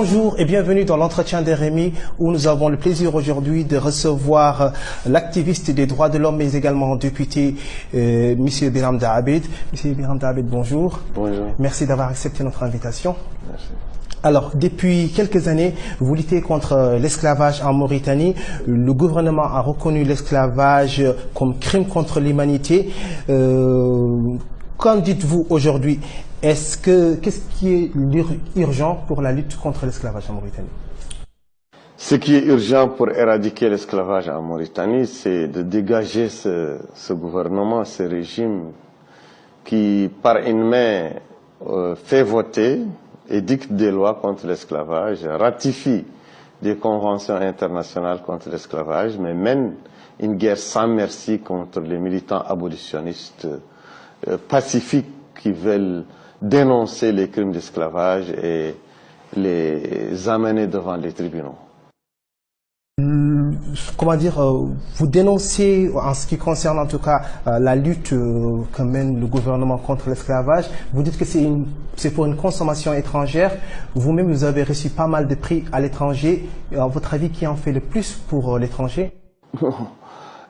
Bonjour et bienvenue dans l'entretien d'RMI où nous avons le plaisir aujourd'hui de recevoir l'activiste des droits de l'homme mais également député M. Biram Dahabed. M. Biram Dahabed, bonjour. Bonjour. Merci d'avoir accepté notre invitation. Merci. Alors, depuis quelques années, vous luttez contre l'esclavage en Mauritanie. Le gouvernement a reconnu l'esclavage comme crime contre l'humanité. Qu'en dites-vous aujourd'hui? Qu'est-ce qui est urgent pour la lutte contre l'esclavage en Mauritanie? Ce qui est urgent pour éradiquer l'esclavage en Mauritanie, c'est de dégager ce gouvernement, ce régime qui, par une main, fait voter et dicte des lois contre l'esclavage, ratifie des conventions internationales contre l'esclavage, mais mène une guerre sans merci contre les militants abolitionnistes pacifiques qui veulent dénoncer les crimes d'esclavage et les amener devant les tribunaux. Comment dire, vous dénoncez en ce qui concerne en tout cas la lutte que mène le gouvernement contre l'esclavage. Vous dites que c'est pour une consommation étrangère. Vous-même, vous avez reçu pas mal de prix à l'étranger. À votre avis, qui en fait le plus pour l'étranger?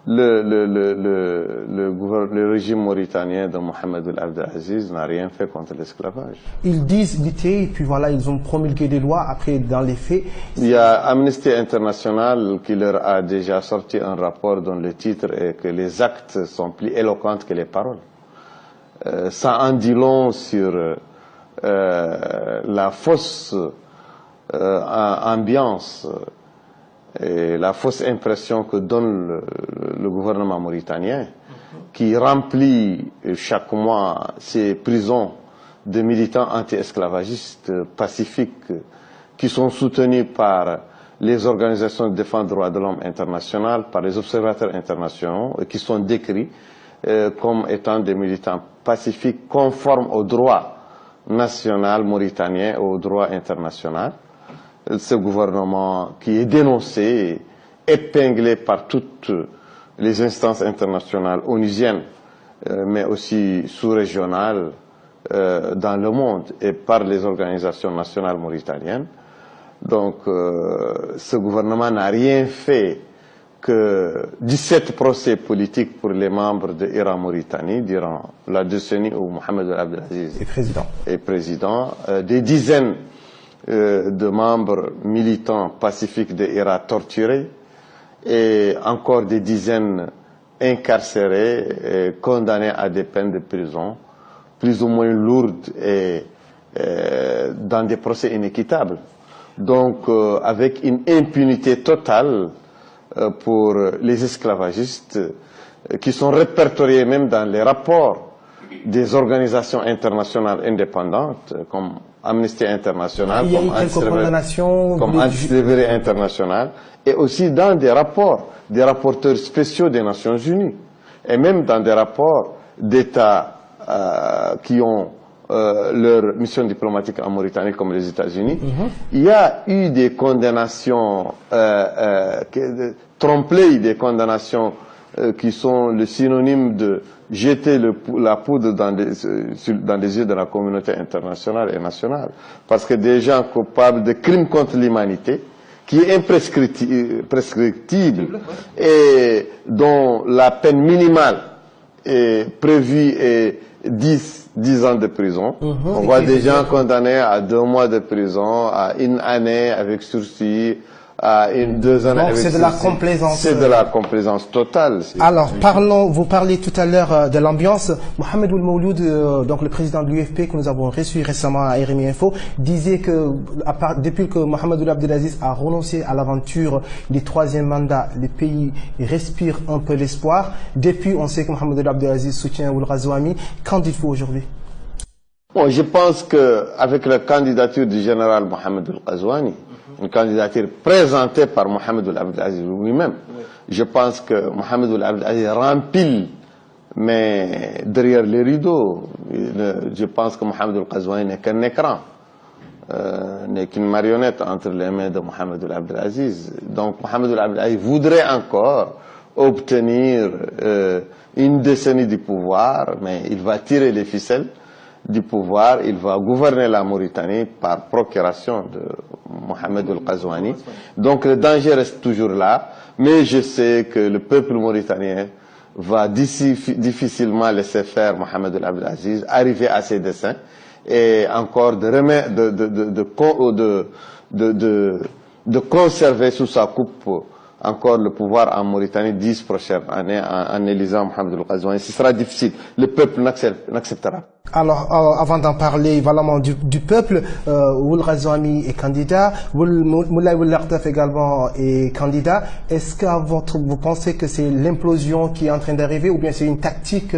Le régime mauritanien de Mohamed Ould Abdelaziz n'a rien fait contre l'esclavage. Ils disent lutter, et puis voilà, ils ont promulgué des lois. Après, dans les faits... Il y a Amnesty International qui leur a déjà sorti un rapport dont le titre est que les actes sont plus éloquents que les paroles. Ça en dit long sur la fausse ambiance et la fausse impression que donne le gouvernement mauritanien, qui remplit chaque mois ses prisons de militants anti-esclavagistes pacifiques qui sont soutenus par les organisations de défense des droits de l'homme internationales, par les observateurs internationaux, et qui sont décrits comme étant des militants pacifiques conformes au droit national mauritanien et au droit international. Ce gouvernement qui est dénoncé, épinglé par toutes les instances internationales onusiennes, mais aussi sous-régionales dans le monde et par les organisations nationales mauritaniennes. Donc, ce gouvernement n'a rien fait que 17 procès politiques pour les membres de IRA Mauritanie durant la décennie où Mohamed Ould Abdelaziz est président, des dizaines de membres militants pacifiques de IRA torturés et encore des dizaines incarcérés et condamnés à des peines de prison plus ou moins lourdes et dans des procès inéquitables. Donc avec une impunité totale pour les esclavagistes qui sont répertoriés même dans les rapports des organisations internationales indépendantes comme Amnesty International, comme Anti-Slavery International, et aussi dans des rapports, des rapporteurs spéciaux des Nations Unies, et même dans des rapports d'États qui ont leur mission diplomatique en Mauritanie, comme les États-Unis. Il y a eu des condamnations trompe-l'œil, des condamnations qui sont le synonyme de jeter la poudre dans les yeux de la communauté internationale et nationale. Parce que des gens coupables de crimes contre l'humanité, qui est imprescriptible et dont la peine minimale est prévue est 10 ans de prison. On voit des gens condamnés à 2 mois de prison, à 1 année avec sursis, à 2 ans avec sursis. C'est de la complaisance. C'est de la complaisance totale. Alors, vous parliez tout à l'heure de l'ambiance. Mohamed Ould Mouloud, donc le président de l'UFP que nous avons reçu récemment à RMI Info, disait que depuis que Mohamed Ould Abdelaziz a renoncé à l'aventure du 3e mandat, le pays respire un peu l'espoir. Depuis, on sait que Mohamed Ould Abdelaziz soutient Ould Ghazouani. Qu'en dites-vous aujourd'hui? Bon, je pense qu'avec la candidature du général Mohamed Ould Ghazouani, une candidature présentée par Mohamed Ould Abdelaziz lui-même, je pense que Mohamed Ould Abdelaziz rempile, mais derrière les rideaux. Je pense que Mohamed Ould Ghazouani n'est qu'un écran, n'est qu'une marionnette entre les mains de Mohamed Ould Abdelaziz. Donc Mohamed Ould Abdelaziz voudrait encore obtenir une décennie du pouvoir, mais il va tirer les ficelles. du pouvoir, il va gouverner la Mauritanie par procuration de Mohamed El Ghazouani. Donc le danger reste toujours là, mais je sais que le peuple mauritanien va difficilement laisser faire Mohamed El Abdelaziz, arriver à ses desseins et encore de conserver sous sa coupe encore le pouvoir en Mauritanie 10 prochaines années en élisant Mohamed El Ghazouani. Ce sera difficile. Le peuple n'acceptera. Alors, avant d'en parler vraiment du peuple, Ould Ghazouani est candidat, Moulay Ould Aghdaf également est candidat. Est-ce que vous pensez que c'est l'implosion qui est en train d'arriver ou bien c'est une tactique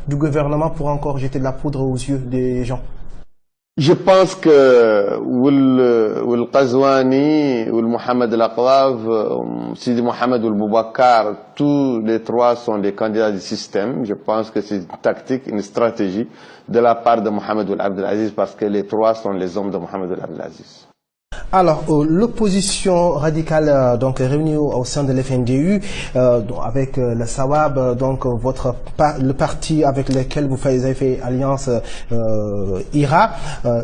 du gouvernement pour encore jeter de la poudre aux yeux des gens? Je pense que Ould Ghazouani, Ould Mohamed El Aghdaf, Sidi Mohamed Ould Boubacar, tous les trois sont des candidats du système. Je pense que c'est une tactique, une stratégie de la part de Mohamed Ould Abdelaziz parce que les trois sont les hommes de Mohamed Ould Abdelaziz. Alors, l'opposition radicale donc réunie au sein de l'FNDU avec le Sawab, donc le parti avec lequel vous avez fait alliance IRA,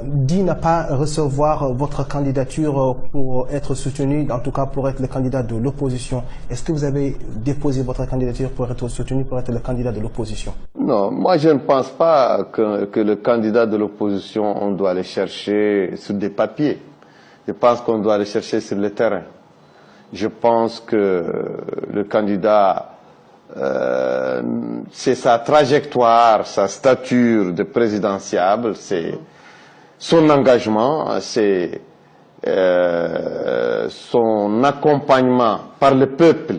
dit ne pas recevoir votre candidature pour être soutenu, en tout cas pour être le candidat de l'opposition. Est-ce que vous avez déposé votre candidature pour être soutenu, pour être le candidat de l'opposition? Non, moi je ne pense pas que le candidat de l'opposition, on doit aller chercher sur des papiers. Je pense qu'on doit aller chercher sur le terrain. Je pense que le candidat, c'est sa trajectoire, sa stature de présidentiable, c'est son engagement, c'est son accompagnement par le peuple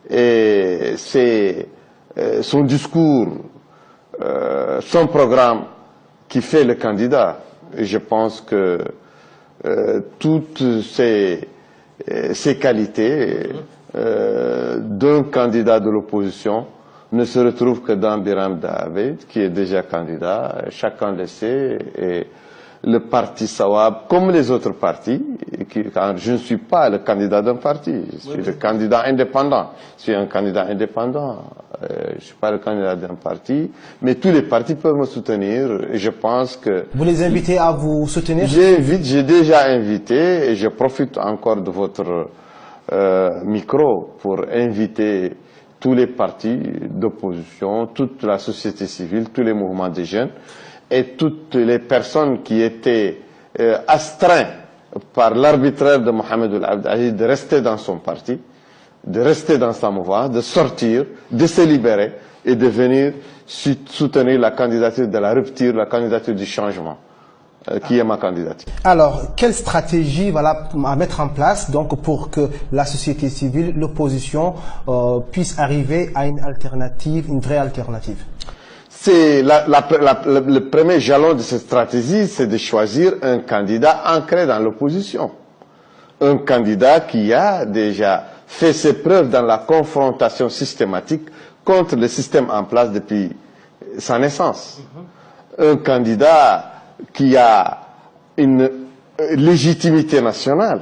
et c'est son discours, son programme qui fait le candidat. Et je pense que toutes ces qualités d'un candidat de l'opposition ne se retrouvent que dans Biram David, qui est déjà candidat, chacun le sait, et le parti Sawab, comme les autres partis, je ne suis pas le candidat d'un parti, je suis le candidat indépendant. Je suis un candidat indépendant, je ne suis pas le candidat d'un parti, mais tous les partis peuvent me soutenir et je pense que... Vous les invitez à vous soutenir? J'ai déjà invité et je profite encore de votre micro pour inviter tous les partis d'opposition, toute la société civile, tous les mouvements des jeunes, et toutes les personnes qui étaient astreintes par l'arbitraire de Mohamed Ould Abdelaziz de rester dans son parti, de rester dans sa mouvance, de sortir, de se libérer et de venir soutenir la candidature de la rupture, la candidature du changement, qui est ma candidature. Alors, quelle stratégie à mettre en place donc pour que la société civile, l'opposition puisse arriver à une alternative, une vraie alternative? C'est le premier jalon de cette stratégie, c'est de choisir un candidat ancré dans l'opposition. Un candidat qui a déjà fait ses preuves dans la confrontation systématique contre le système en place depuis sa naissance. Un candidat qui a une légitimité nationale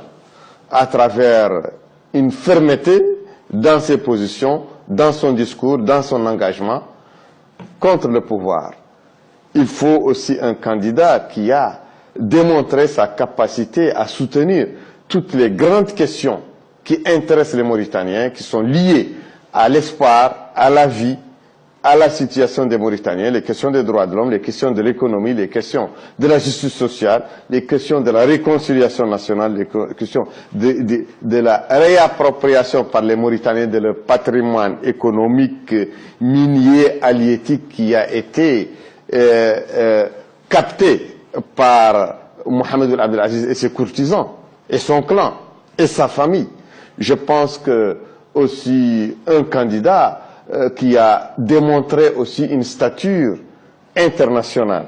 à travers une fermeté dans ses positions, dans son discours, dans son engagement contre le pouvoir. Il faut aussi un candidat qui a démontré sa capacité à soutenir toutes les grandes questions qui intéressent les Mauritaniens, qui sont liées à l'espoir, à la vie, à la situation des Mauritaniens, les questions des droits de l'homme, les questions de l'économie, les questions de la justice sociale, les questions de la réconciliation nationale, les questions de la réappropriation par les Mauritaniens de leur patrimoine économique, minier, halieutique qui a été capté par Mohamed Ould Abdelaziz et ses courtisans, et son clan, et sa famille. Je pense que aussi un candidat qui a démontré aussi une stature internationale.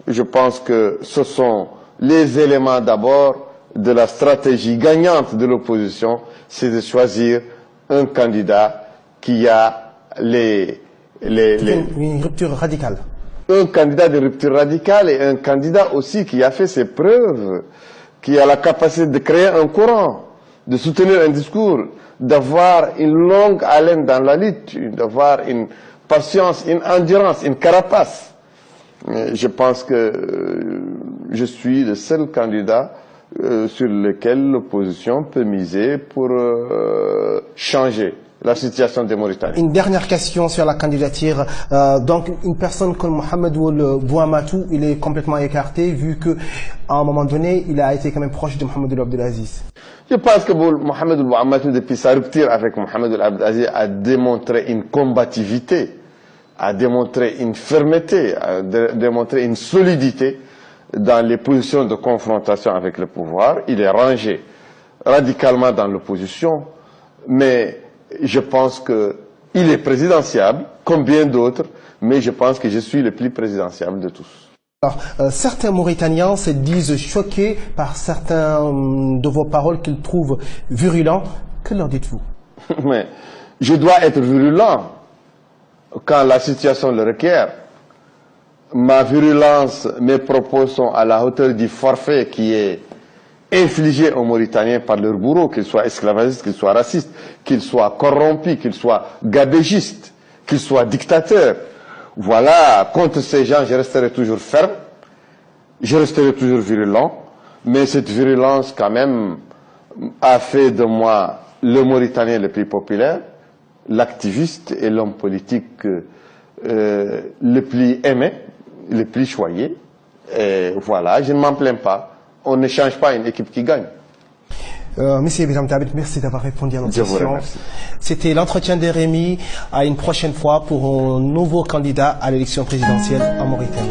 Je pense que ce sont les éléments d'abord de la stratégie gagnante de l'opposition, c'est de choisir un candidat qui a une rupture radicale. Un candidat de rupture radicale et un candidat aussi qui a fait ses preuves, qui a la capacité de créer un courant, de soutenir un discours, d'avoir une longue haleine dans la lutte, d'avoir une patience, une endurance, une carapace. Je pense que je suis le seul candidat sur lequel l'opposition peut miser pour changer la situation des Mauritaniens. Une dernière question sur la candidature. Donc, une personne comme Mohamed Ould Bouamatou, il est complètement écarté vu que, à un moment donné, il a été quand même proche de Mohamed Ould Abdelaziz. Je pense que Mohamed Ould Bouamatou, depuis sa rupture avec Mohamed Ould Abdelaziz, a démontré une combativité, a démontré une fermeté, a démontré une solidité dans les positions de confrontation avec le pouvoir. Il est rangé radicalement dans l'opposition, mais je pense qu'il est présidentiable, comme bien d'autres, mais je pense que je suis le plus présidentiable de tous. Alors, certains Mauritaniens se disent choqués par certains de vos paroles qu'ils trouvent virulents. Que leur dites-vous? Mais je dois être virulent quand la situation le requiert. Ma virulence, mes propos sont à la hauteur du forfait qui est infligés aux Mauritaniens par leurs bourreaux, qu'ils soient esclavagistes, qu'ils soient racistes, qu'ils soient corrompus, qu'ils soient gabégistes, qu'ils soient dictateurs. Voilà, contre ces gens, je resterai toujours ferme, je resterai toujours virulent, mais cette virulence, quand même, a fait de moi le Mauritanien le plus populaire, l'activiste et l'homme politique le plus aimé, le plus choyé. Et voilà, je ne m'en plains pas. On ne change pas une équipe qui gagne. Monsieur Biram Tabet, merci d'avoir répondu à notre question. C'était l'entretien de Rémi. À une prochaine fois pour un nouveau candidat à l'élection présidentielle en Mauritanie.